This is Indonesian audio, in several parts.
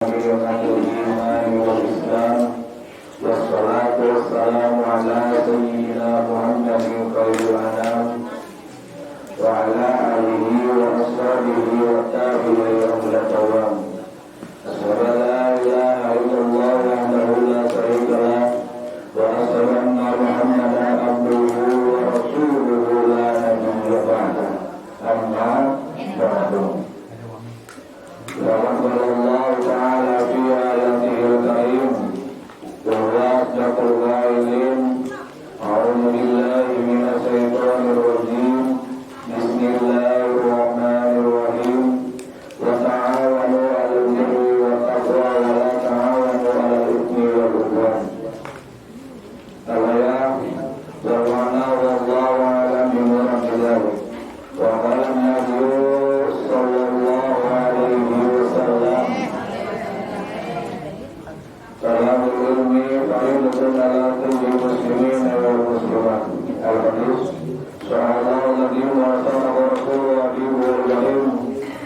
الإيمان والإسلام والصلاة والسلام على سيدنا محمد خير الأنام وعلى آله وأصحابه والتابعين لهم الدوام. أشهد أن لا إله إلا الله وحده لا شريك له وأشهد أن محمدا عبده ورسوله لا نبي بعده. أما بعد. قال الله تعالى في آياته الكريم وهو أصدق القائلين أعوذ بالله من الشيطان الرجيم بسم الله الرحمن الرحيم وتعاونوا على البر والتقوى ولا تعاونوا على الإثم والعدوان. الآية والمعنى والله أعلم بمراد ذلك. وقال النبي صلى الله عليه وسلم طلب العلم فريضة على كل مسلمين والمسلمات. الحديث سبحان الله الذي وصدق رسوله وحبيبه الكريم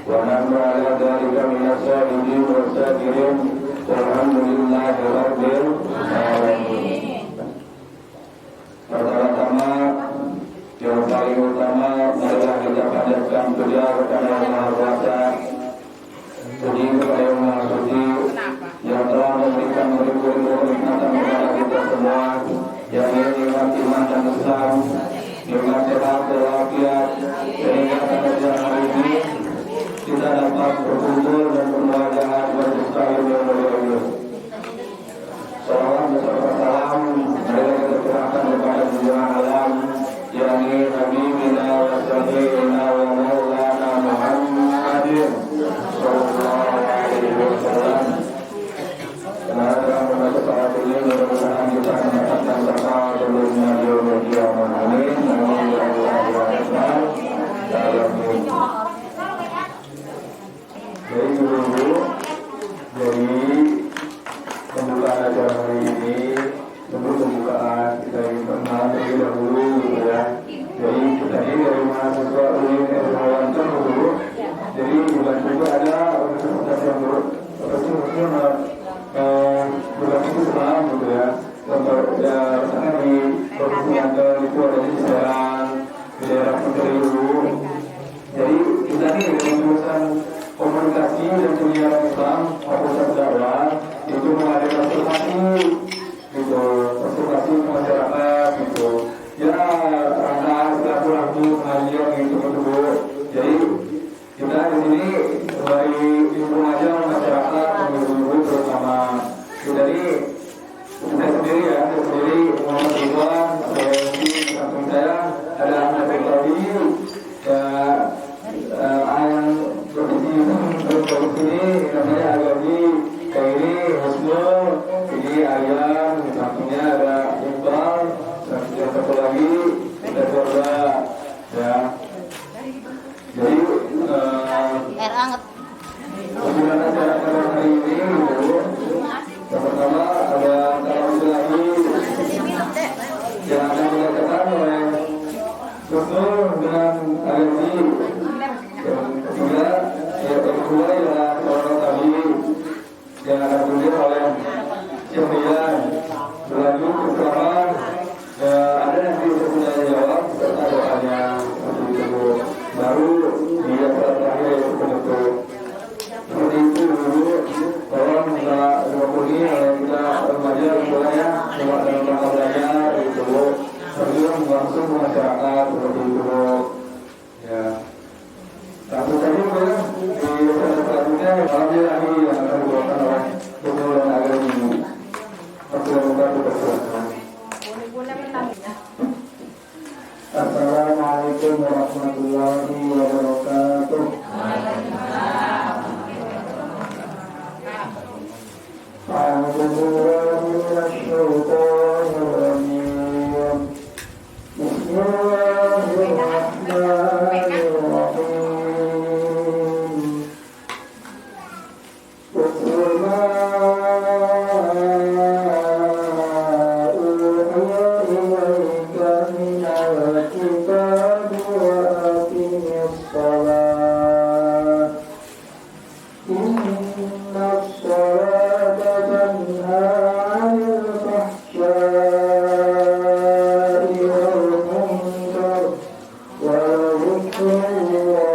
ونحن على ذلك من الشاهدين والشاكرين والحمد لله رب العالمين. Pertama-tama yang paling utama adalah kita panjatkan puja kepada Yang Maha Kuasa, puji kepada Yang Maha Suci yang telah memberikan berlimpah-limpah nikmatan kepada kita semua, yakni nikmat iman dan Islam, nikmat sehat walafiat, sehingga pada siang hari ini kita dapat berkumpul dan bermuajahat berdusta yang mulia ini. Salawat beserta salam marilah kita curahkan kepada junjungan alam, yakni Nabi Bina wa Sayyidina wa Maulana Muhammadin sallallahu alaihi wasallam. Dalam membaca salat ini mudah-mudahan kita mendapatkan syafaat sebelumnya di yaumil qiyamah. Amin. Amin ya rabbal alamin. Jadi dulu dari pembukaan acara hari ini, sebelum pembukaan kita ingin mengenal terlebih dahulu gitu ya. Jadi kita ini dari mahasiswa UIN Rawanton dulu. Jadi bukan juga ada universitas yang berlaku Islam gitu ya. Contoh ya misalnya di provinsi Banten itu ada di Serang, di daerah Putri. Jadi kita ini dari jurusan komunikasi dan penyiaran Islam, fakultas dakwah itu mengadakan gitu, konsultasi ke masyarakat gitu. Ya rangka silaturahmi pengajian gitu dulu. Jadi kita di sini dari info aja masyarakat ibu-ibu terutama. Jadi saya sendiri Muhammad Ridwan, saya di kampung saya ada Ahmad Tadi ya yang produksi ini namanya Agami Kairi Husnul, ini ayam, di sampingnya ada Iqbal, dan yang satu lagi ada Jorda ya. Jadi kemudian acara hari ini dulu yang pertama ada tarawih lagi yang akan dilakukan oleh Husnul dengan Agami. Yang kedua adalah seorang tadi yang akan dipimpin oleh Syekh berlanjut bersama ada nanti untuk tanya jawab serta doanya itu baru di acara terakhir yaitu penutup. Seperti itu dulu tolong kita wakili oleh kita remaja semuanya cuma dalam rangka belajar itu sebelum langsung ke masyarakat seperti itu ya. Lalu tadi kemudian di selanjutnya malamnya lagi yang akan dibawakan oleh Bukul dan Agami. Assalamualaikum warahmatullahi wabarakatuh. Bismillahirrahmanirrahim. Salawatullah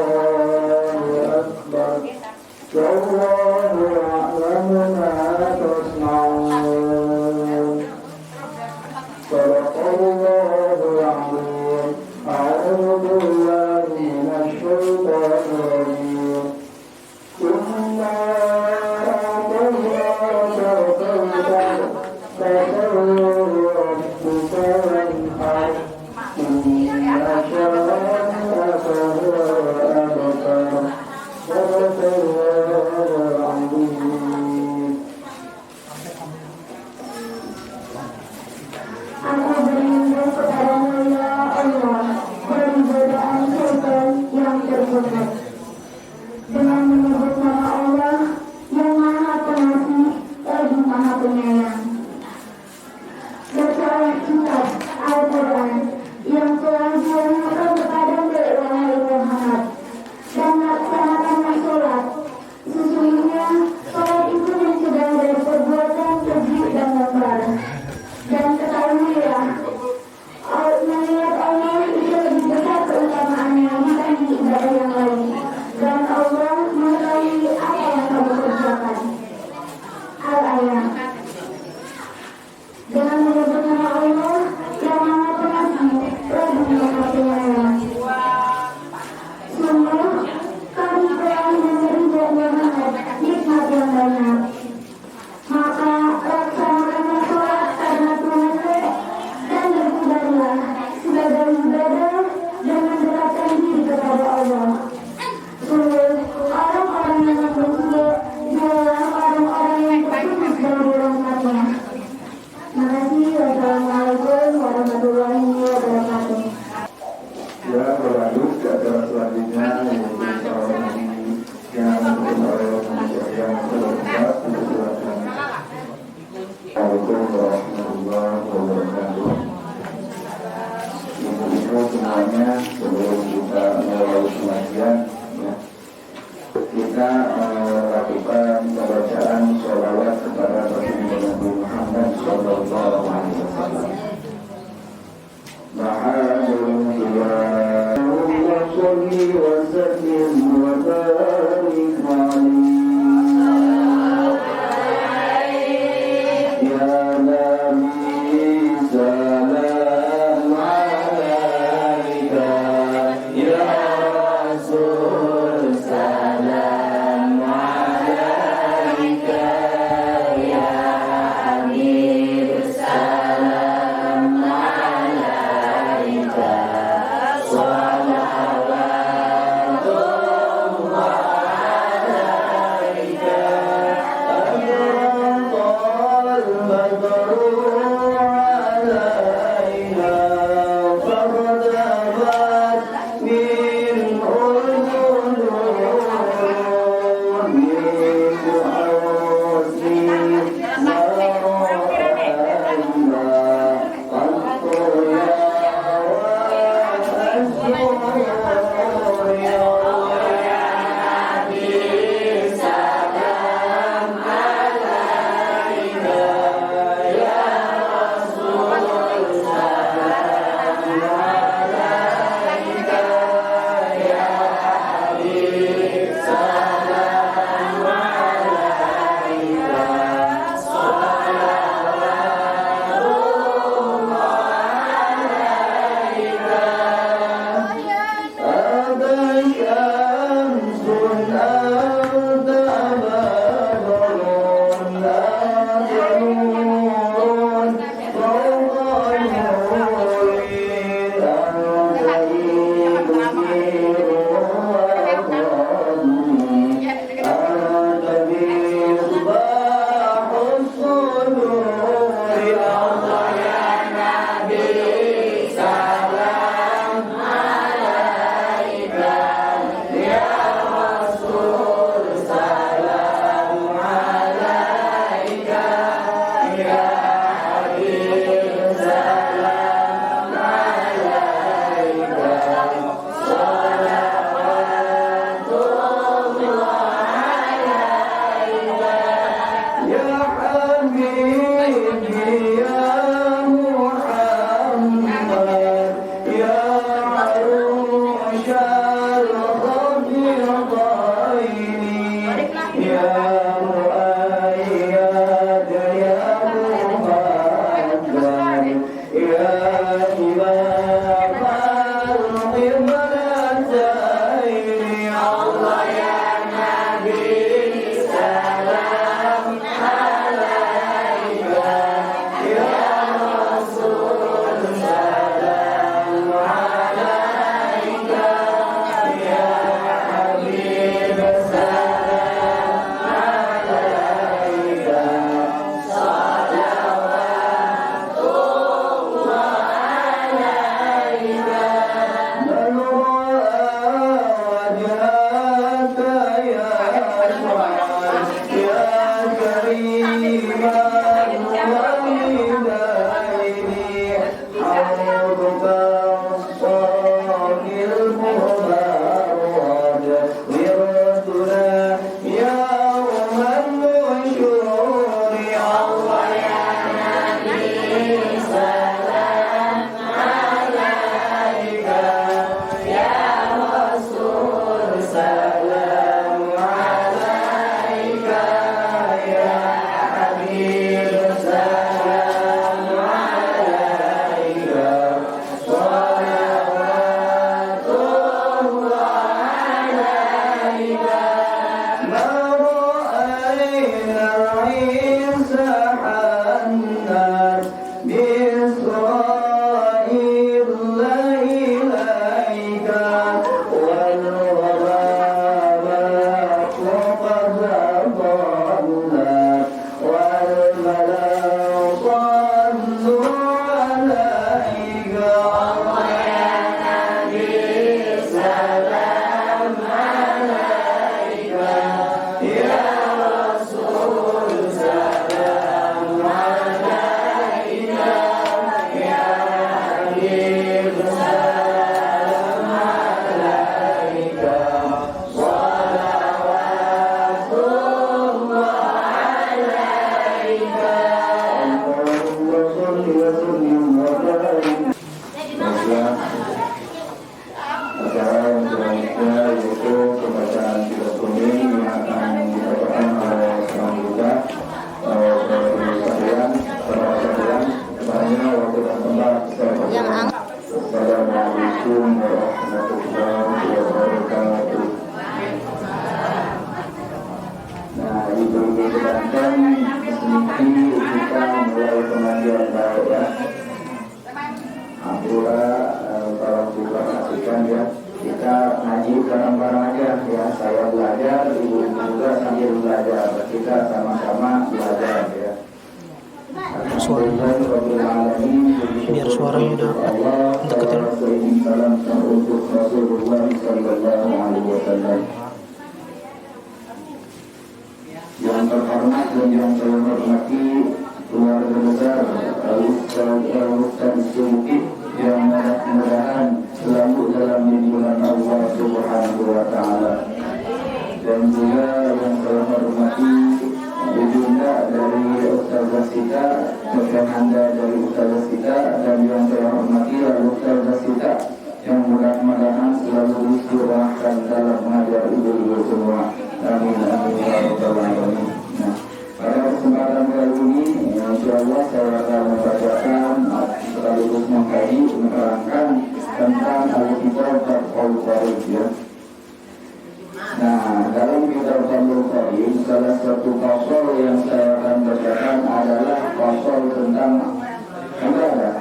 kita ngaji bareng-bareng aja ya. Saya belajar, ibu juga sambil belajar. Kita sama-sama belajar ya. Biar suaranya udah deketin. Yang terhormat dan yang saya hormati keluarga besar Al-Ustaz Suluki yang mudah-mudahan selalu dalam lindungan Allah Subhanahu wa Ta'ala, dan juga yang saya hormati ibunda dari Ustazah Sita, Anda dari Ustazah Sita, dan yang saya hormati Ustazah Sita yang mudah-mudahan selalu disturahkan dalam mengajar ibu-ibu semua. Amin amin ya rabbal alamin. Nah, pada kesempatan kali ini, insyaallah saya akan membacakan sekaligus mengkaji menerangkan tentang Al-Kitab Al-Qarib ya. Nah, dalam kitab Al-Qarib salah satu pasal yang saya akan bacakan adalah pasal tentang ibadah.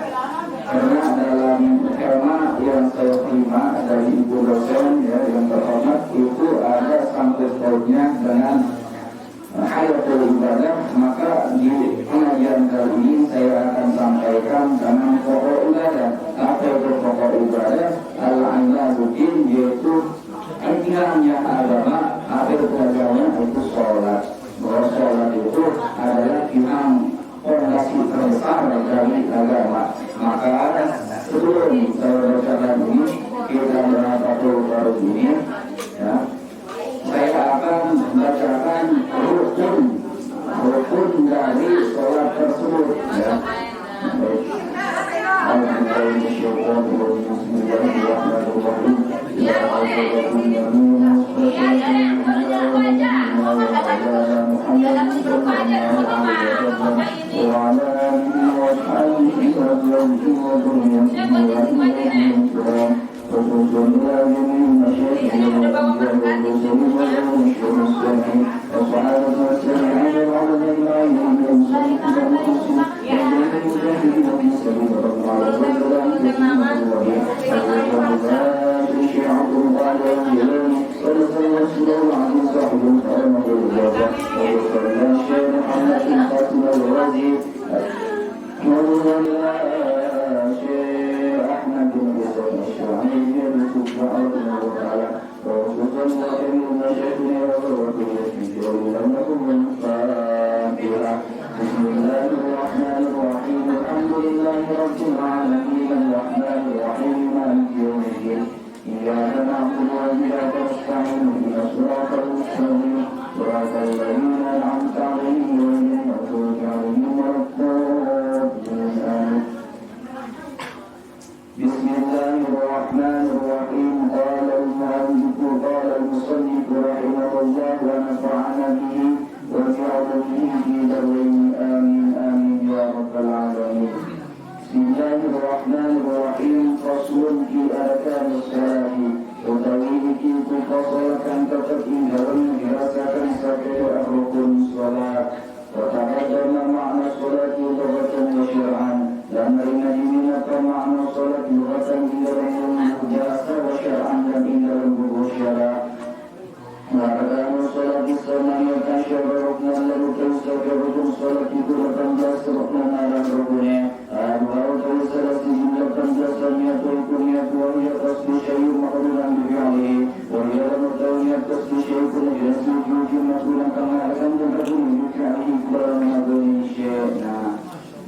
Karena dalam tema yang saya terima dari ibu dosen ya yang terhormat itu ada sangkut pautnya dengan hayatul ibadah, maka di pengajian kali ini saya akan sampaikan tentang pokok ibadah. Apa itu pokok ibadah? Al-Ailaduddin, yaitu intinya agama, akhir pelajarannya itu sholat. Bahwa sholat itu adalah imam fondasi terbesar dari agama. Maka sebelum saya bacakan ini, kita menghafal baru ini ya, saya akan bacakan rukun dari sholat tersebut ya.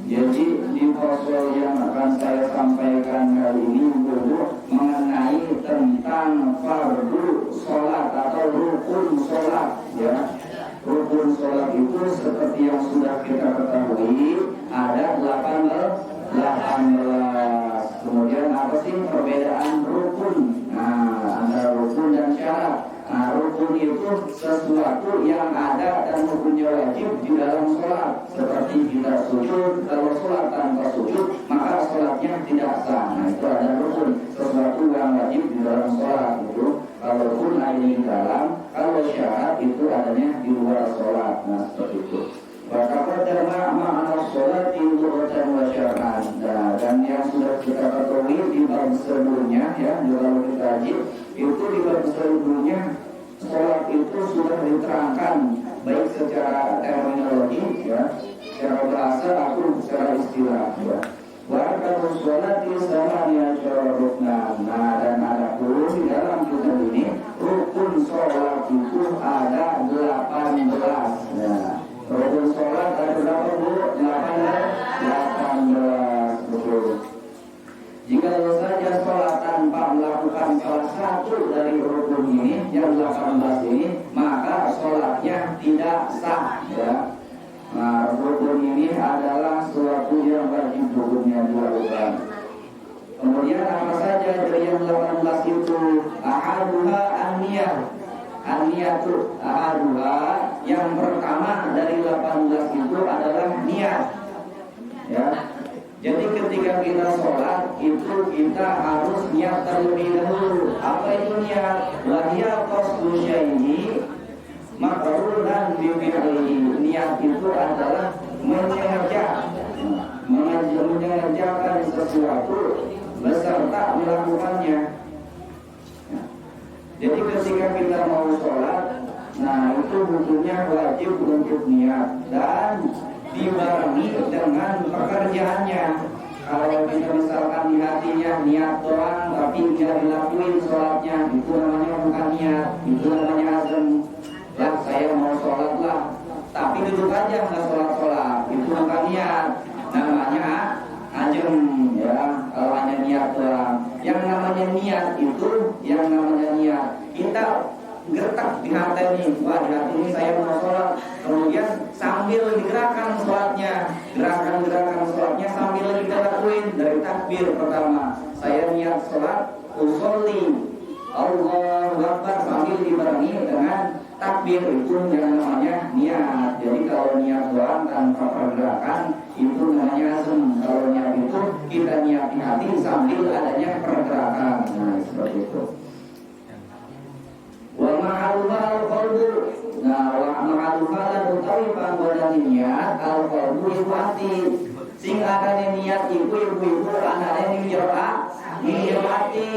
Jadi di pasal yang akan saya sampaikan kali ini mengenai tentang fardu sholat atau rukun sholat ya. Rukun sholat itu seperti yang sudah kita ketahui ada 18. Kemudian apa sih perbedaan rukun? Nah, antara rukun dan syarat. Nah, rukun itu sesuatu yang ada dan hukumnya wajib di dalam sholat. Seperti kita sujud, kalau sholat tanpa sujud, maka sholatnya tidak sah. Nah, itu ada rukun, sesuatu yang wajib di dalam sholat itu. Kalau rukun ada di dalam, kalau syarat itu adanya di luar sholat. Nah, seperti itu. Bahkan makna sholat itu wa syar'an. Dan yang sudah kita ketahui di bab sebelumnya ya, kalau kita kaji itu di bab sebelumnya sholat itu sudah diterangkan baik secara terminologi ya, secara bahasa atau secara istilah ya. Warkanu sholati samania syarukna. Nah, dan ada pun di dalam kitab ini rukun sholat itu ada 18 ya. Rukun sholat ada berapa bu? 18 betul. Jika saja sholat tanpa melakukan salah satu dari rukun ini yang 18 ini, maka sholatnya tidak sah ya. Nah, rukun ini adalah suatu yang wajib hukumnya dilakukan. Kemudian apa saja dari yang 18 itu? Ahaduha an-niyah. An-niyatu ahaduha, yang pertama dari 18 itu adalah niat. Ya. Jadi ketika kita sholat itu kita harus niat terlebih dahulu. Apa itu niat? Wahya qasdu syai'i makruhan bi fi'lihi. Niat itu adalah menyengajakan sesuatu beserta melakukannya. Jadi ketika kita mau sholat, nah itu hukumnya wajib untuk niat dan dibarengi dengan pekerjaannya. Kalau kita misalkan di hatinya niat doang tapi tidak dilakuin sholatnya, itu namanya bukan niat, itu namanya azam. Ya saya mau sholat lah, tapi duduk aja nggak sholat, itu bukan niat, namanya azam ya. Kalau hanya niat doang, yang namanya niat itu, yang namanya niat kita gertak di hati ini, wah di hati ini saya mau sholat, kemudian sambil digerakkan sholatnya, gerakan-gerakan sholatnya sambil kita lakuin dari takbir pertama, saya niat sholat, usolli, Allahu Akbar, sambil dibarengi dengan takbir, itu yang namanya niat. Jadi kalau niat doang tanpa pergerakan itu namanya azam. Kalau niat itu kita niat di hati sambil adanya pergerakan. Nah seperti itu. Wa ma'aluha al-qalbu. Nah wa ma'aluha lan utawi panggonan niat al-qalbu iku ati. Sing anane niat iku ibu-ibu anane ning jero ati.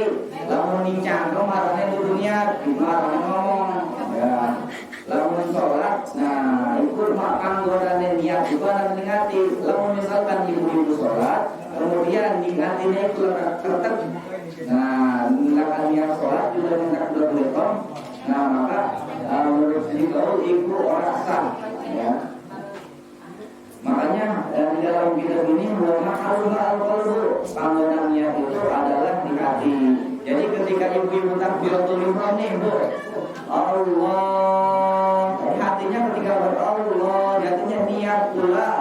Lamun ning cangkem marane kudu niat, marane ngomong. Ya. Lamun sholat, nah itu panggonan niat itu anane ning ati. Lamun misalkan ibu-ibu sholat, kemudian di hatinya itu tertek. Nah, misalkan niat sholat juga minta berlekom. Nah maka menurut itu orang sah ya. Makanya di dalam kitab ini ma'aluha al-qalbu, panggonannya itu adalah di hati. Jadi ketika ibu-ibu takbiratul ihram nih bu, Allah, hatinya ketika berallah, hatinya niat pula,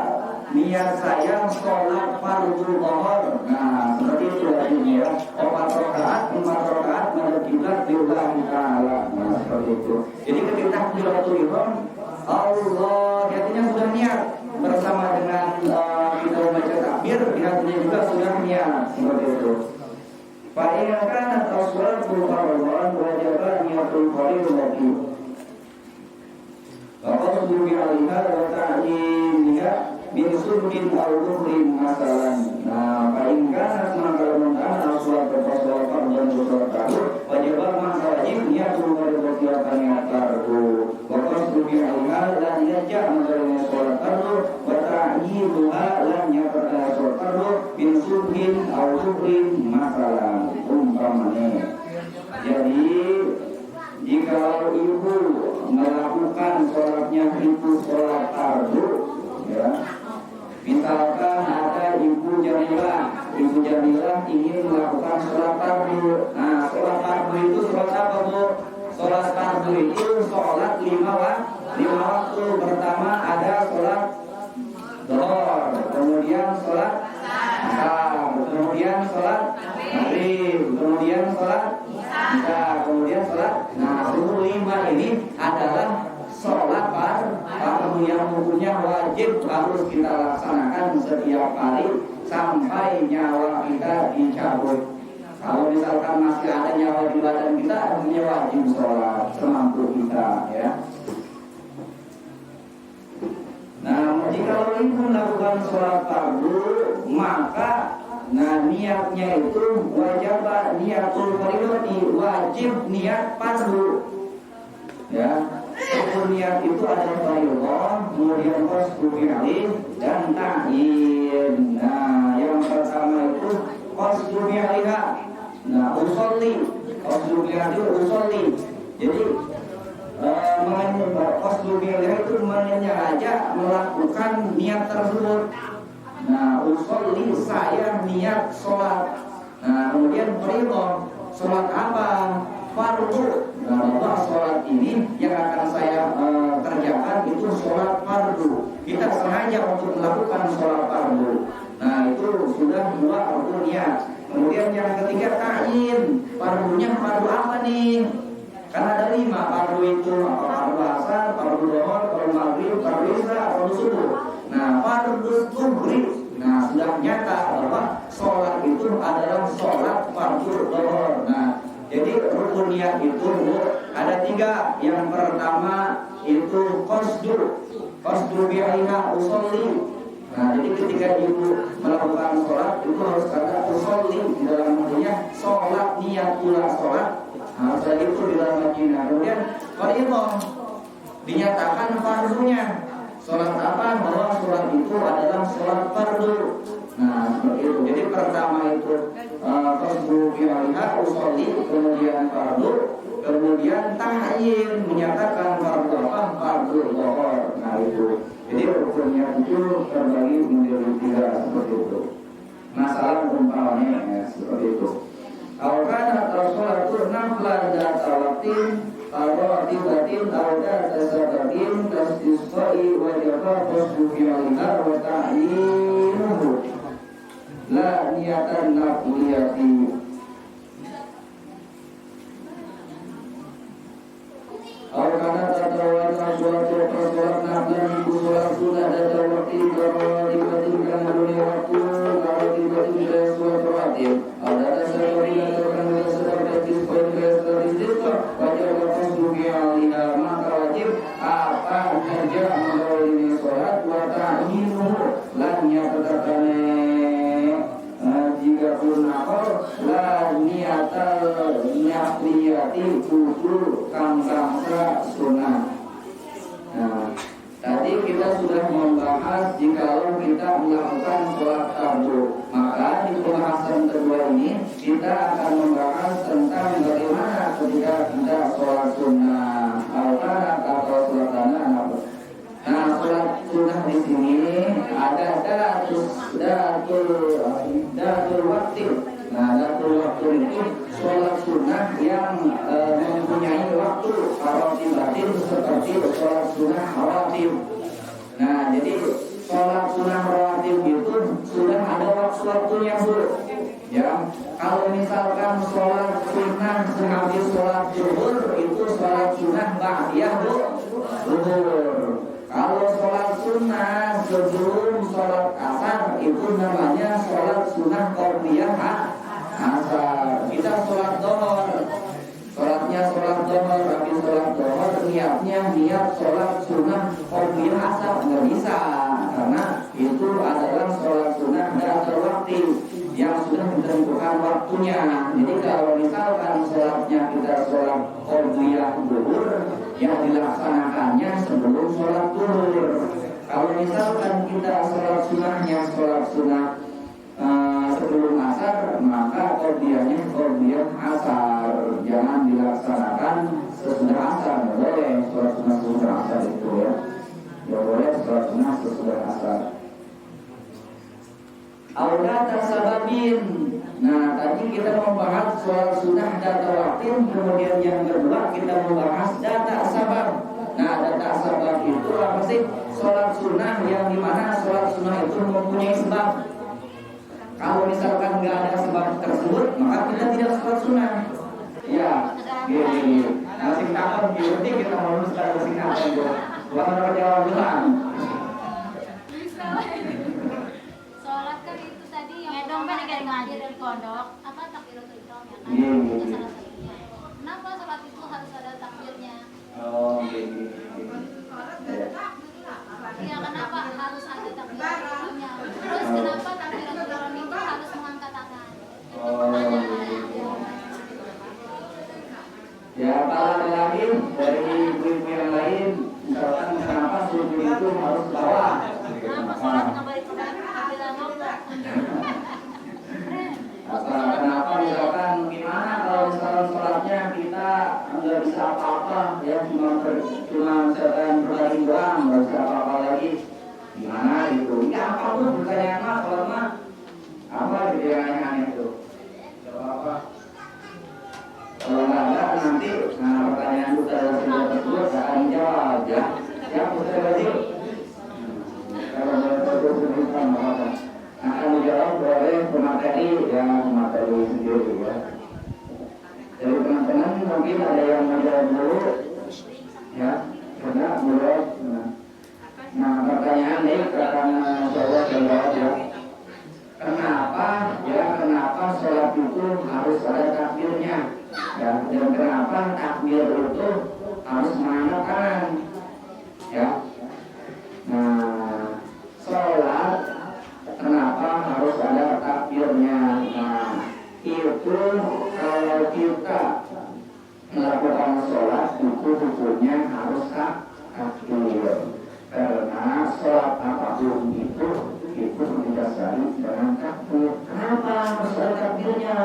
niat saya sholat fardhu dhuhr. Nah seperti itu wajibnya 4 rakaat menghadap kiblat lillahi ta'ala. Nah seperti itu. Jadi ketika takbiratul ihram, Allah, hatinya sudah niat bersama dengan kita membaca takbir, hatinya juga sudah niat seperti itu. Fa'in kana tasawwurul fardhan wajib niatul fardhi. Qasdu bi'alha wa ta'yinha min sunnah al-dhuhrin masalan. Nah, fa'in kana kalau mengkana sholat berpasangan fardhan bersolat wajib wajib niatul fardhi niat fardu. Wa qasdu bi'alha lan yaj'a menjalani sholat fardu wa ta'yinha lan yaqra sholat fardu min sunnah al-dhuhrin masalan. Umpamanya, jadi jika ibu melakukan sholatnya itu sholat fardu, ya, misalkan ada ibu Jamilah ingin melakukan sholat fardu. Nah, sholat fardu itu sholat apa bu? Sholat fardu itu sholat 5 waktu. Pertama ada sholat dhuhr, kemudian sholat asar, kemudian sholat maghrib, kemudian sholat isya, kemudian sholat. Nah, 5 ini adalah sholat fardu yang hukumnya wajib harus kita laksanakan setiap hari sampai nyawa kita dicabut. Kalau misalkan masih ada nyawa di badan kita, artinya wajib sholat semampu kita, ya. Nah, jika ibu melakukan sholat fardu, maka Nah, niatnya itu wajib niatul fardhi, wajib niat fardu. Ya, niat itu ada fardhu, kemudian qasdu fi'li dan ta'yin. Nah, yang pertama itu qasdu fi'liha. Nah, usolli, qasdu fi'li usolli. Jadi qasdu fi'liha itu menyengaja melakukan niat tersebut. Nah, usolli saya niat sholat. Nah, kemudian fardhu, sholat apa? Fardu. Nah, bahwa sholat ini yang akan saya kerjakan itu sholat fardu. Kita sengaja untuk melakukan sholat fardu. Nah, itu sudah dua rukun niat. Kemudian yang ketiga ta'yin. Fardunya fardu apa nih? Karena ada 5 fardu itu, fardu asar, fardu dhuhr, fardu maghrib, fardu isya, fardu subuh. Nah, fardu zuhri, nah sudah nyata bahwa sholat itu adalah sholat fardu dhuhr. Nah, jadi rukun niat itu ada 3. Yang pertama itu qasdu bi'aiha usolli. Nah, jadi ketika ibu melakukan sholat itu harus kata usolli di dalam artinya sholat, niat pula sholat. Nah, setelah itu di dalam hatinya. Kemudian fardhu dinyatakan fardunya. Sholat apa? Bahwa sholat itu adalah sholat fardu. Nah, seperti itu. Jadi pertama itu qasdu fi'liha usolli, kemudian fardu, kemudian ta'yin menyatakan fardu apa? Fardu dhuhr. Nah, itu. Jadi rukunnya itu terbagi menjadi 3 seperti itu. Masalah umpamanya ya, seperti itu. Al-kana as-salatu naflan data waqtin Al-ratibatin al-data sabatin Tastisqai wajabah qasdu fi'liha wa ta'yinuhu la niyatan nafliyati. Al-kana tatawatan suatu sholat naflan ibu sholat sunnah data waqtin Al-ratibatin kanaluni waktu Al-ratibatin dari sholat rawatib Al-data sabatin ataukan sedang tastisqai wajib qasdu fi'liha, maka wajib apa saja mengalami sholat wa ta'yinuhu lan nyatakannya jika pun akal la niatal nafliyati kudu kang-kangsa sunnah. Nah, tadi kita sudah membahas jikalau kita melakukan sholat fardu, maka di pembahasan kedua ini kita akan membahas tentang bagaimana ketika kita sholat sunnah atau sholat sunnah. Nah, sholat sunnah di sini ada datul waktu. Nah, datul waktu itu sholat sunnah yang mempunyai waktu rawatib seperti sholat sunnah rawatib. Nah, jadi sholat sunnah rawatib itu sudah ada waktu-waktunya, Bu. Ya, kalau misalkan sholat sunnah sehabis sholat zuhur itu sholat sunnah ba'diyah, Bu. Zuhur. Kalau sholat sunnah sebelum sholat asar itu namanya sholat sunnah qobliyah asar. Kita sholat dhuhr, sholatnya sholat dhuhr, habis sholat dhuhr niatnya niat sholat sunnah qobliyah asar nggak bisa, karena itu adalah sholat sunnah datul waktu yang sudah ditentukan waktunya. Jadi kalau misalkan sholatnya kita sholat qobliyah dhuhr, yang dilaksanakannya sebelum sholat zuhur. Kalau misalkan kita sholat sunnahnya sholat sunnah sebelum asar, maka qobliyahnya qobliyah asar, jangan dilaksanakan sesudah asar. Tidak boleh sholat sunnah sesudah asar itu ya. Tidak boleh sholat sunnah sesudah asar. Audata sababin. Nah, tadi kita membahas soal sunnah data waktu, kemudian yang kedua kita membahas data sabab. Nah, data sabab itu apa sih? Sholat sunnah yang dimana sholat sunnah itu mempunyai sebab. Kalau misalkan nggak ada sebab tersebut, maka kita tidak sholat sunnah. Ya, gini. Nah, singkatan berarti kita mau secara singkatan itu. Warna jawab bilang. Sholat kan itu tadi yang dompet kayak ngajar dari pondok apa takbiratul ihram ya kan? Iya. Itu salah satunya. Kenapa sholat itu harus ada takbirnya? Oh, gini. Iya, kenapa harus ada takbiratul ihramnya? Terus kenapa takbiratul ihram itu harus mengangkat Ya, kalau lagi dari ibu-ibu yang lain, misalkan kenapa sujud itu harus bawah? Kenapa misalkan gimana kalau misalkan sholatnya kita nggak bisa apa-apa ya cuma misalkan berbaring doang nggak bisa apa-apa lagi gimana gitu? Ya apapun pertanyaan mah kalau mah apa gitu yang aneh-aneh itu? Apa? Kalau nggak ada nanti pertanyaan kita sudah tersebut akan dijawab ya. Ya Ustaz Wajib. Kalau bertanya apa? Akan dijawab oleh pemateri yang pemateri sendiri ya. Jadi teman-teman mungkin ada yang menjawab dulu ya, karena menjawab. Nah pertanyaan ini akan saya jawab ya. Kenapa sholat itu harus ada takbirnya? Ya, dan kenapa takbir itu harus mengandalkan? Ya. Nah, sholat kenapa harus ada takbirnya? Nah, itu kalau kita melakukan sholat itu hukumnya harus takbir. Karena sholat apapun itu didasari dengan takbir. Kenapa harus ada takbirnya?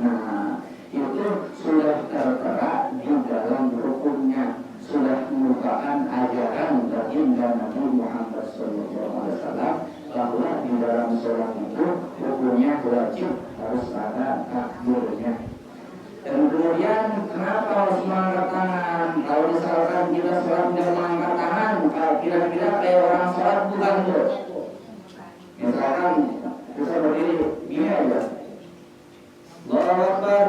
Nah, itu sudah tertera di dalam rukunnya, sudah merupakan ajaran baginda Nabi Muhammad SAW bahwa di dalam sholat itu hukumnya wajib harus ada takbirnya. Dan kemudian kenapa harus mengangkat tangan? Kalau misalkan kita sholat tidak mengangkat tangan, kira-kira kayak orang sholat bukan tuh. Misalkan kita berdiri gini aja, Allahu Akbar,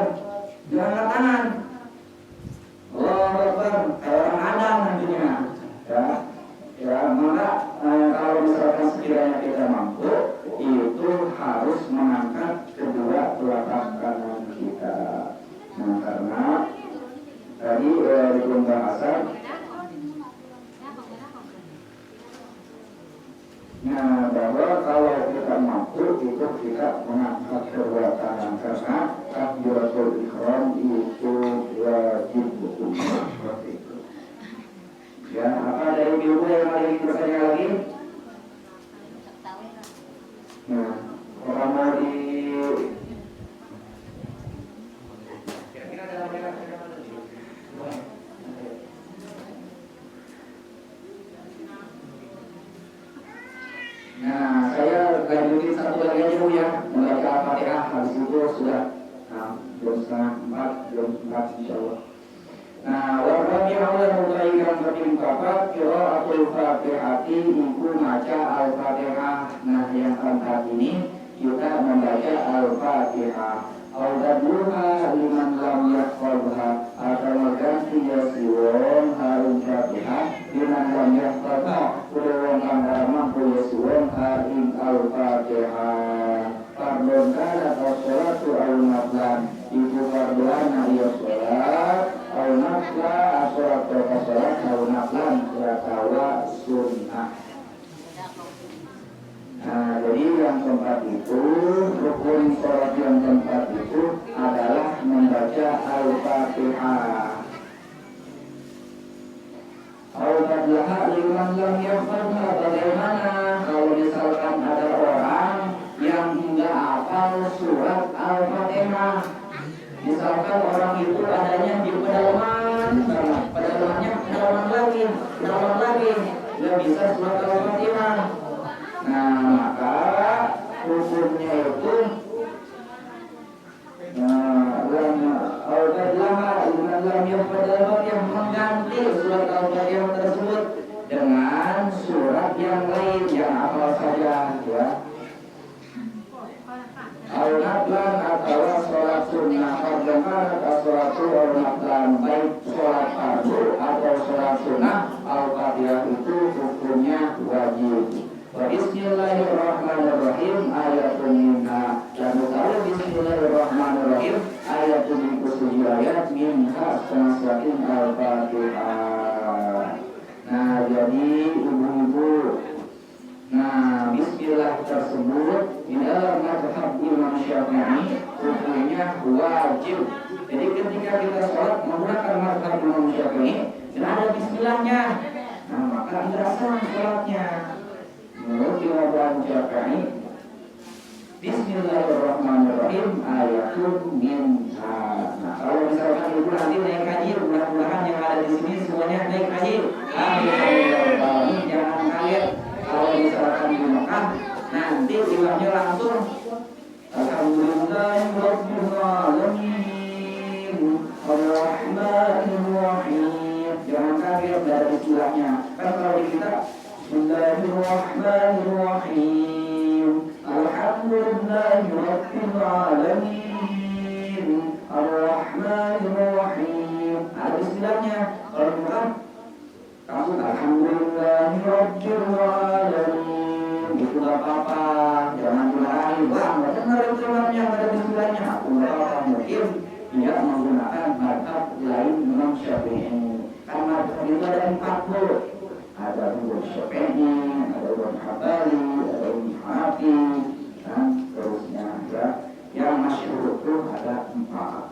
jangan angkat tangan. Allahu Akbar, kayak orang Adam nantinya. Ya, maka kalau misalkan sekiranya kita mampu, itu harus mengangkat kedua telapak kanan kita. Nah, karena tadi di pembahasan, bahwa kalau kita mampu itu kita mengangkat kedua tangan karena takbiratul ihram itu wajib hukumnya seperti itu. Ya, apa dari ibu yang ada yang bertanya lagi? Nah, orang mau di Nah, saya lanjutin satu lagi aja Bu ya, membaca Al-Fatihah. Habis itu sudah jam setengah 4, jam 4 insyaallah. Nah, warga Allah mutaikan ketim kapat qiraatul Fatihati iku maca Al-Fatihah. Nah, yang keempat ini kita membaca Al-Fatihah. Al-Qadruha liman lam yahfadha atau mengganti yasiwon harun Fatihah liman lam yahfadha kulawang kang mampu yasiwon harin Al-Fatihah. Pardon kana atau sholatu al-naflan ibu pardoan ya sholat al-nafla sholat atau sholat al-naflan rakawa sunnah. Nah, jadi yang keempat itu, rukun sholat yang keempat itu adalah membaca Al-Fatihah. Al-Fatihah liman lam yahfadha. Bagaimana kalau misalkan ada orang yang tidak hafal surat Al-Fatihah? Misalkan orang itu adanya di pedalaman, pedalamannya pedalaman lagi, nggak bisa surat Al-Fatihah. Nah, maka hukumnya itu yang mengganti surat Al-Fatihah tersebut dengan surat yang lain yang apa saja ya. Al-Naflan atau sholat sunnah bagaimana sholat al-Naflan baik sholat fardu atau sholat sunnah Al-Fatihah itu hukumnya wajib. Bismillahirrahmanirrahim ayatun minha. Dan kalau Bismillahirrahmanirrahim ayatun min kusuli ayat minha setengah Al-Fatihah. Nah, jadi ibu-ibu, nah Bismillah tersebut di dalam mazhab Imam Syafi'i hukumnya wajib. Jadi ketika kita sholat menggunakan bismillahnya. Nah, maka tidak sah sholatnya. Menurut Imam Abu Syafi'i, Bismillahirrahmanirrahim ayatun minha. Nah, kalau misalkan ibu nanti naik haji, mudah-mudahan yang ada di sini semuanya naik haji. Amin. Jangan kaget kalau misalkan di Mekah nanti imamnya langsung Alhamdulillahirabbil alamin arrahmanir rahim. Jangan kaget dari istilahnya. Kan kalau di kita Bismillahirrahmanirrahim Alhamdulillahirabbil alamin arrahmanir rahim. Ada istilahnya. Kalau bukan kamu Alhamdulillahirabbil alamin itu enggak apa-apa. Jangan dimarahin. Wah, enggak benar itu imamnya, enggak ada istilahnya. Apa mungkin dia menggunakan mazhab lain Imam Syafi'i. Karena itu ada 40. Ada Imam Syafi'i, ada Imam Hambali, ada Imam Hanafi, dan terusnya ya. Yang masyhur itu ada 4.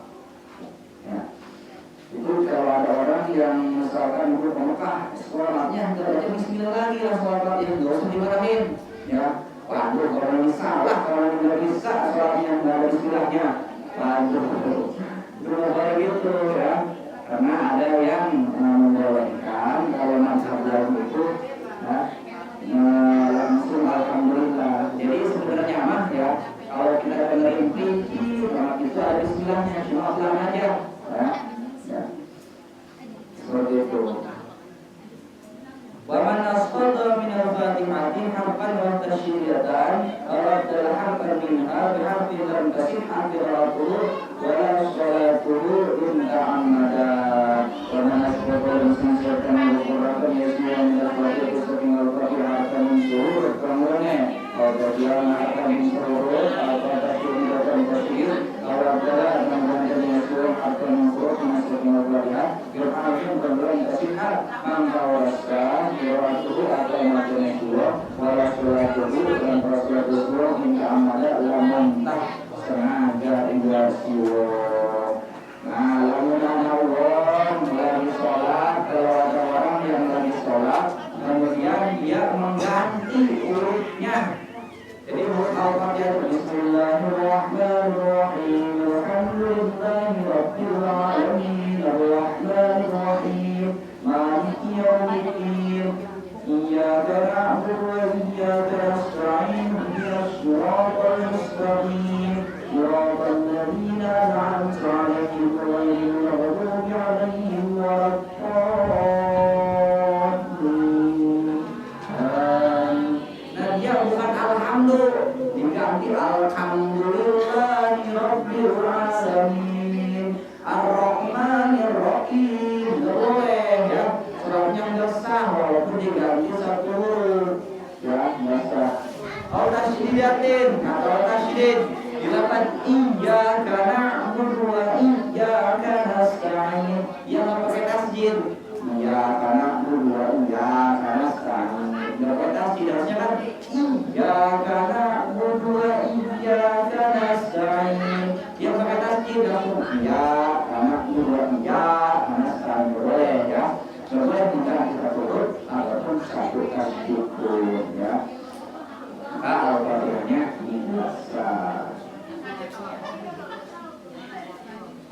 Ya. Itu kalau ada orang yang misalkan dulu ke Mekah, sholatnya nggak ada bismillah lagi, langsung sholat yang nggak usah dimarahin. Ya, waduh kalau ini salah, kalau ini nggak bisa sholatnya nggak ada bismillahnya. Waduh, dulu kayak gitu ya. Karena ada yang membolehkan kalau mazhab lain itu langsung alhamdulillah. Jadi sebenarnya mah ya kalau kita dengerin fikih itu ada istilahnya cuma pelan aja ya. Seperti itu. Wa man asqata min al-fatihati harfan wa tasydidatan aradda harfan minha bi harfin lam tasihha qira'atuhu wa la salatuhu in ta'ammada. Wa man asqata min al-qur'an yasmi'u min al-fatihati saking al-fatihah min surur kamune atau dia akan surur atau tasydidatan tasydid aradda man yasmi'u harfan min surur saking al-fatihah qira'atun lam tasihha mangka warasa Suratuhu atau macamnya dua, walau suratuhu dan suratuhu hingga amalah lamun tak sengaja ingrasiwo. Nah, lamun Allah lagi sholat, kalau ada orang yang lagi sholat, kemudian dia mengganti urutnya. Jadi urut Al-Fatihah Bismillahirrahmanirrahim Alhamdulillahirabbil alamin Arrahmanirrahim Maliki yaumiddin Iyyaka na'budu wa iyyaka nasta'in ihdinas siratal mustaqim siratal ladzina an'amta 'alaihim ghairil maghdubi 'alaihim waladdallin. Nah, dia bukan alhamdulillah, diganti alhamdulillahi rabbil alamin arrahmanir rahim. Boleh ya, suratnya nggak sah walaupun diganti satu huruf ya, nggak sah. Kalau tasydidin, kalau tasydid dilakukan iyyaka na'budu wa iyyaka nasta'in, yang nggak pakai tasydid iyyaka na'budu wa iyyaka nasta'in. Nggak pakai tasydid, harusnya kan iyyaka na'budu wa iyyaka nasta'in. Yang pakai tasydid langsung iyyaka na'budu wa iyyaka nasta'in. Boleh ya. Boleh tidak kita turut ataupun satu tasydid ya. Al-Fatihahnya bisa.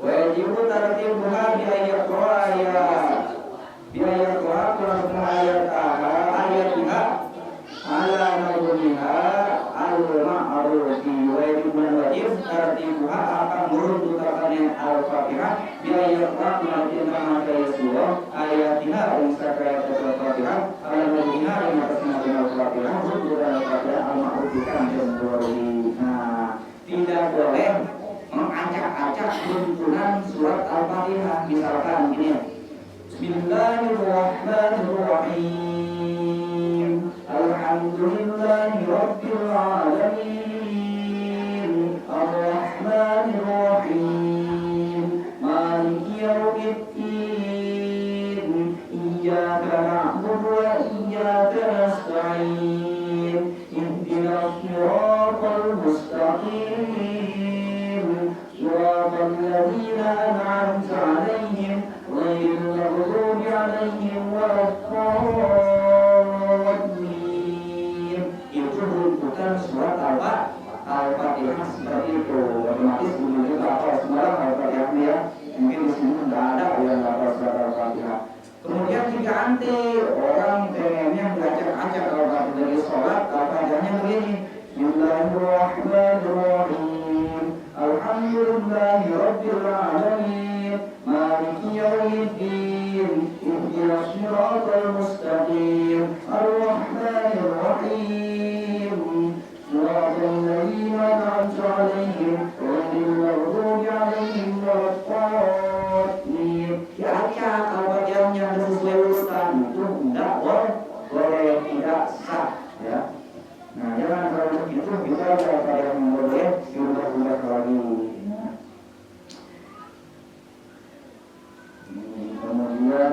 Wajib tartibuha bi ayat qur'aya. Bi ayat qur'aya kurang ayat-ayatnya ala nabumiha al-ma'rufi. Wajib tartibuha akan meruntukannya Al-Fatihah bi ayat qur'aya dengan surah ayatnya unsakaya Al-Fatihah ala nabumiha yang atasnya Al-Fatihah runtukan Al-Fatihah al-ma'rufi kan jempoli. Nah, tidak boleh mengacak-acak runtunan surat Al-Fatihah. Misalkan gini, Bismillahirrahmanirrahim Alhamdulillahirabbil alamin Arrahmanirrahim Maliki yaumiddin Iyyaka na'budu wa iyyaka nasta'in Ihdinas siratal mustaqim Siratal ladzina an'amta 'alaihim ghairil maghdubi 'alaihim waladdallin. nanti orang pengennya ngacak-ngacak kalau dari sholat, al-fatihahnya begini. Bismillahirrahmanirrahim. Alhamdulillahi rabbil alamin. Maliki yaumiddin. Ihdinas siratal mustaqim. Ar-Rahmanir Rahim. Siratal ladzina an'amta 'alaihim ghairil maghdubi 'alaihim waladdallin. Diacak al-fatihahnya sesuai urutan itu enggak boleh tidak sah ya. Nah, jangan kalau begitu bisa pada yang boleh diubah-ubah lagi. Kemudian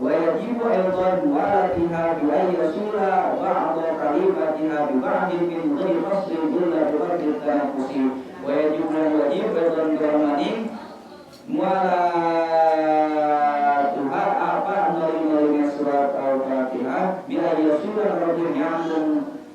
wajibu aydan walatiha bi ayyi sura ba'da kalimatiha bi ba'din min ghairi faslin illa bi qadri tanaffusi. Wajib aydan kalimani mualatuha apa melalui surat al-fatihah bi ayyi sura rajul yang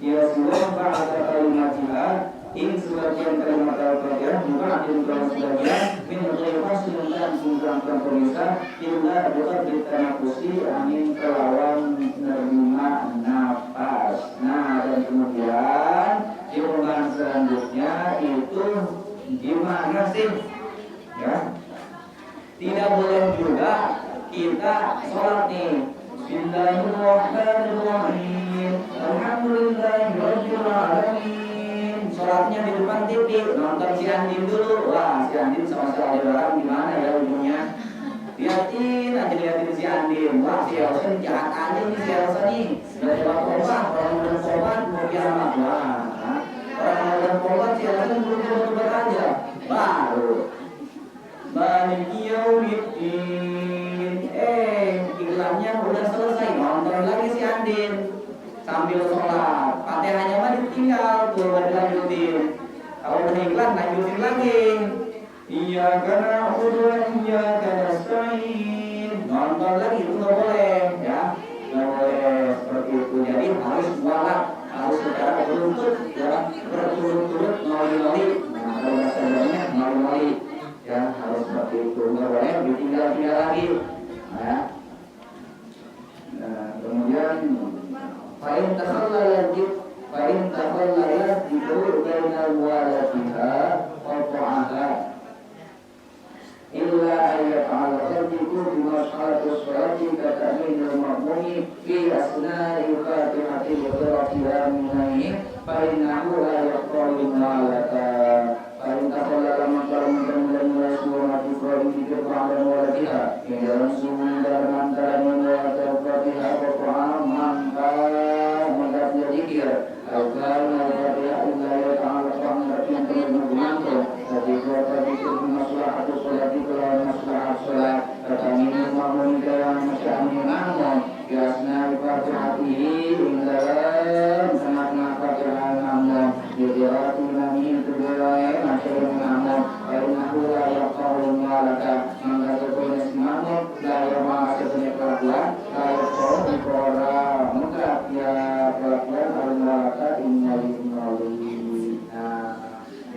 yaswa ba'da kalimatiha in sebagian kalimat al-fatihah juga dengan sebagian min ghairi faslin dan singkang pemisah illa bi qadri tanaffusi amin kelawan menerima nafas. Nah, dan kemudian di pembahasan selanjutnya itu gimana sih ya? Tidak boleh juga kita sholat nih Bismillahirrahmanirrahim. Alhamdulillahirabbil alamin. Sholatnya di depan TV, nonton si Andin dulu. Wah, si Andin sama si Aldebaran gimana ya ujungnya? Liatin si Andin. Wah, si Elsa jahat aja nih si Elsa nih. Dari tobat, orang udah tobat mau kiamat. Wah, orang udah tobat si Elsa belum tobat aja. Baru Maliki yaumiddin. Iklannya udah selesai, nonton lagi si Andin sambil sholat. Fatihahnya mah ditinggal tuh, gak dilanjutin. Kalau udah iklan lanjutin lagi. Iyyaka na'budu wa iyyaka nasta'in. Nonton lagi itu nggak boleh ya, nggak boleh seperti itu. Jadi harus mualaf, harus secara beruntut ya, berturut-turut mali-mali. Nah, kalau bahasa Jawanya mali-mali ya, harus seperti itu, nggak boleh ditinggal-tinggal lagi ya. Nah, kemudian fa'in takhallala dikul bainal mualatiha qata'aha illa ayyaf'al khalqiku bimas'alati sholati kata'minul ma'mumi fi asna'i fatihati wa qira'atiha minaihi fa'innahu la yaqtalu mu'alata. Fa'in takhallala maka mudah-mudahan mulai surah Al-Fatihah dikir ba'da mualatiha yang dalam sumber dalam antara mualatiha Fatihah wa Qur'an maka mendatnya dikir al-Qur'an al-Fatihah illa yata'ala qamrat yang terlalu jadi suara dikir maslahatu sholati kelawan maslahat sholat kata'minul ma'mumi kelawan masya'ani ma'mum biasna al-Fatihatihi dalam sanatna Fatihah ma'mum yudhirati namin tujurai masya'ani ma'mum karinahu la yaqawul mu'alaka mengatakan ma'mum la yama'a sebanyak kelakuan la yaqawul dikora mutlak ya kelakuan al-mu'alaka innalillahi.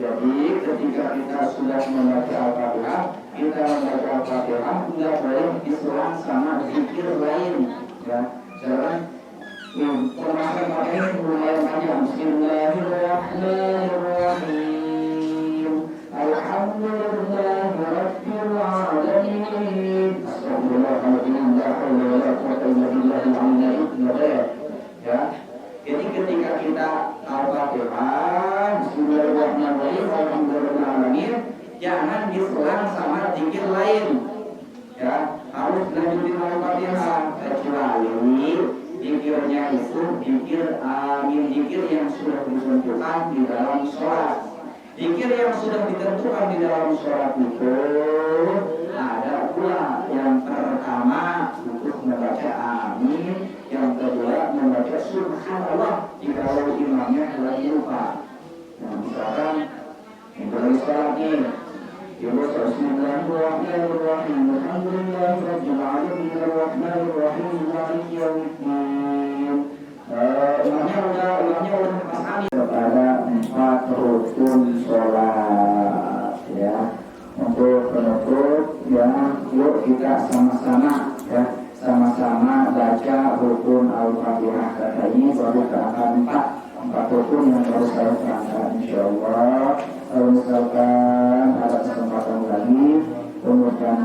Jadi ketika kita sudah membaca Al-Fatihah, kita membaca Al-Fatihah tidak boleh diselang sama zikir lain ya. Jangan pembahasan Fatihah ini lumayan panjang. Bismillahirrahmanirrahim. Alhamdulillahirabbil alamin. Ya. Jadi ketika kita Al-Fatihah Bismillahirrahmanirrahim Alhamdulillahirrahmanirrahim jangan diselang sama zikir lain ya, harus lanjutin Al-Fatihah kecuali zikirnya itu zikir amin, zikir yang sudah ditentukan di dalam sholat. Zikir yang sudah ditentukan di dalam sholat itu ada pula. Yang pertama untuk membaca amin, yang kedua membaca subhanallah jika imamnya lagi lupa. Nah, misalkan dari sholat ini Bismillahirrahmanirrahim Alhamdulillahirabbil alamin arrahmanirrahim maliki yaumiddin. Imamnya udah pas amin kepada 4 rukun sholat ya. Untuk penutup ya, yuk kita sama-sama ya sama-sama baca rukun Al-Fatihah katanya baru ke angka 4 rukun yang harus saya terangkan insyaallah. Kalau misalkan ada kesempatan lagi kemudian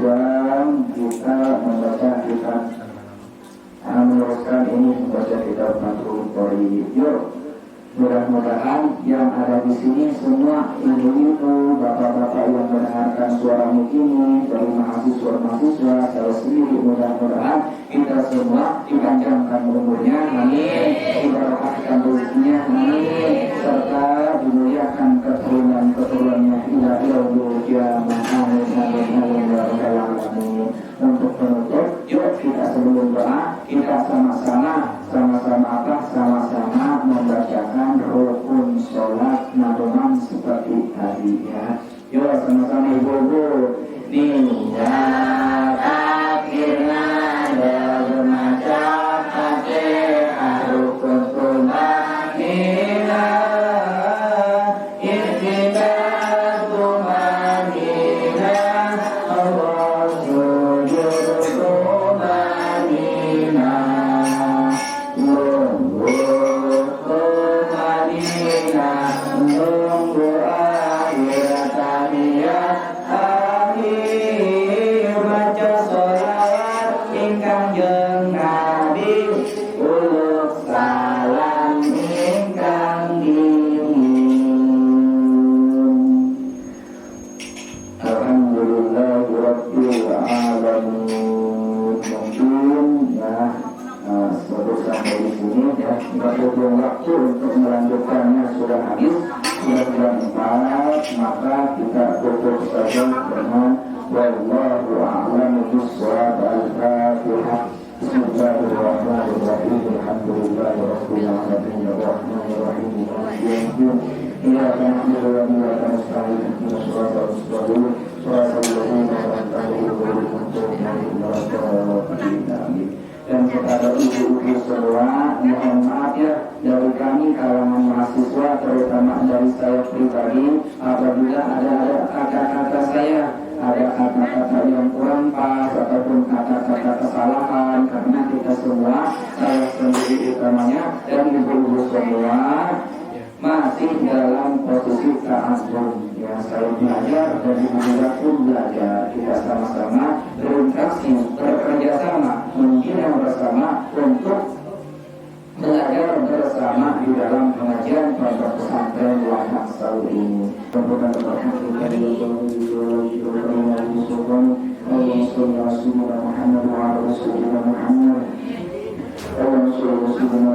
kita membaca kitab meneruskan ini membaca kitab Fathul Qorib. Yuk, mudah-mudahan yang ada di sini semua ibu-ibu, bapak-bapak yang mendengarkan suara ini dari mahasiswa-mahasiswa, saya sendiri, mudah-mudahan kita semua dipanjangkan umurnya, amin, diberkahkan rezekinya, amin, serta dimuliakan keturunan-keturunannya ila yaumil qiyamah, amin, amin, amin, ya rabbal alamin. Untuk penutup, yuk kita sebelum doa kita sama-sama membacakan rukun sholat nadoman seperti tadi ya. Yuk sama-sama ibu-ibu. Niyat akhirnya bermacam Fatihah rukun tumanina ikhtidat tumanina Allah sujud tumanina nunggu akhir tahiyat akhir baca sholawat ingkang jeung Nabi uluk salam ingkang dingin. Alhamdulillahirabbil alamin. Mungkin ya sampai di sini ya, berhubung waktu untuk melanjutkannya sudah habis, sudah jam 4, maka kita tutup saja dengan wallahu a'lam bishawab. Al-Fatihah. Bismillahirrahmanirrahim. Alhamdulillahirabbil alamin arrahmanir rahim maliki yaumiddin. Iyyaka na'budu wa iyyaka nasta'in ihdinas siratal mustaqim siratal ladzina an'amta 'alaihim ghairil maghdubi 'alaihim waladdallin. Dan kepada ibu-ibu semua, mohon maaf ya dari kami kalangan mahasiswa, terutama dari saya pribadi, apabila ada kata-kata saya, ada kata-kata yang kurang pas ataupun kata-kata kesalahan, karena kita semua, saya sendiri utamanya dan ibu-ibu semua masih dalam posisi ta'azzum ya. Saya belajar dan ibu juga pun belajar. Kita sama-sama berinteraksi, bekerja sama, membina bersama untuk belajar bersama di dalam pengajian pondok pesantren Wahab Saud ini. Kemudian اللهم صل على سيدنا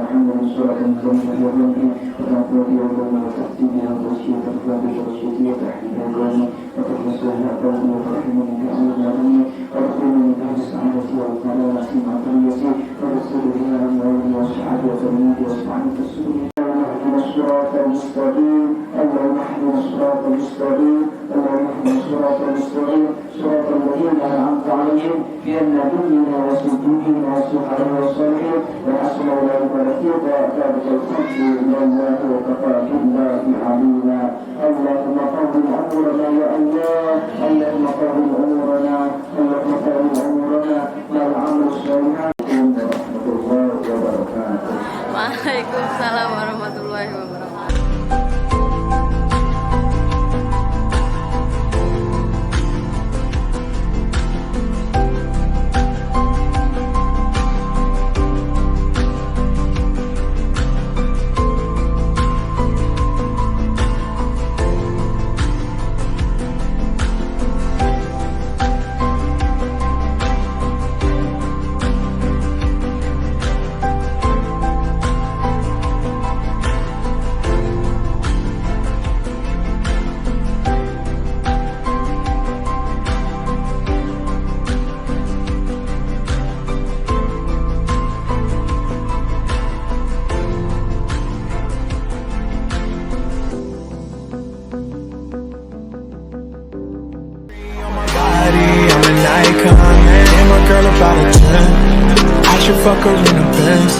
محمد صلاة كاملة وبركة وتعطي يوم وتحتمي وتشفي تفضل وتشفي وتحمي الجنة وتحمي قومي وترحمني بأمر العالمين وتقومني بأهل السعادة والقرارة مع تربيتي ورسول بها المولى والسعادة وترميتي واسمعني تسلمي. اللهم الصراط المستقيم اللهم اهدنا الصراط المستقيم اللهم اهدنا الصراط المستقيم صراط الذين أنعمت عليهم من النبيين والصديقين والشهداء والصالحين وحسن أولئك رفيقا ذلك الفضل من الله وكفى بالله عليما. اللهم قوم أمورنا يا الله اللهم قوم أمورنا اللهم قوم أمورنا مع العمل الصالح. ورحمة الله وبركاته. Waalaikumsalam warahmatullahi wabarakatuh. I'm an icon, and my girl about a 10. I should fuck her in the Benz.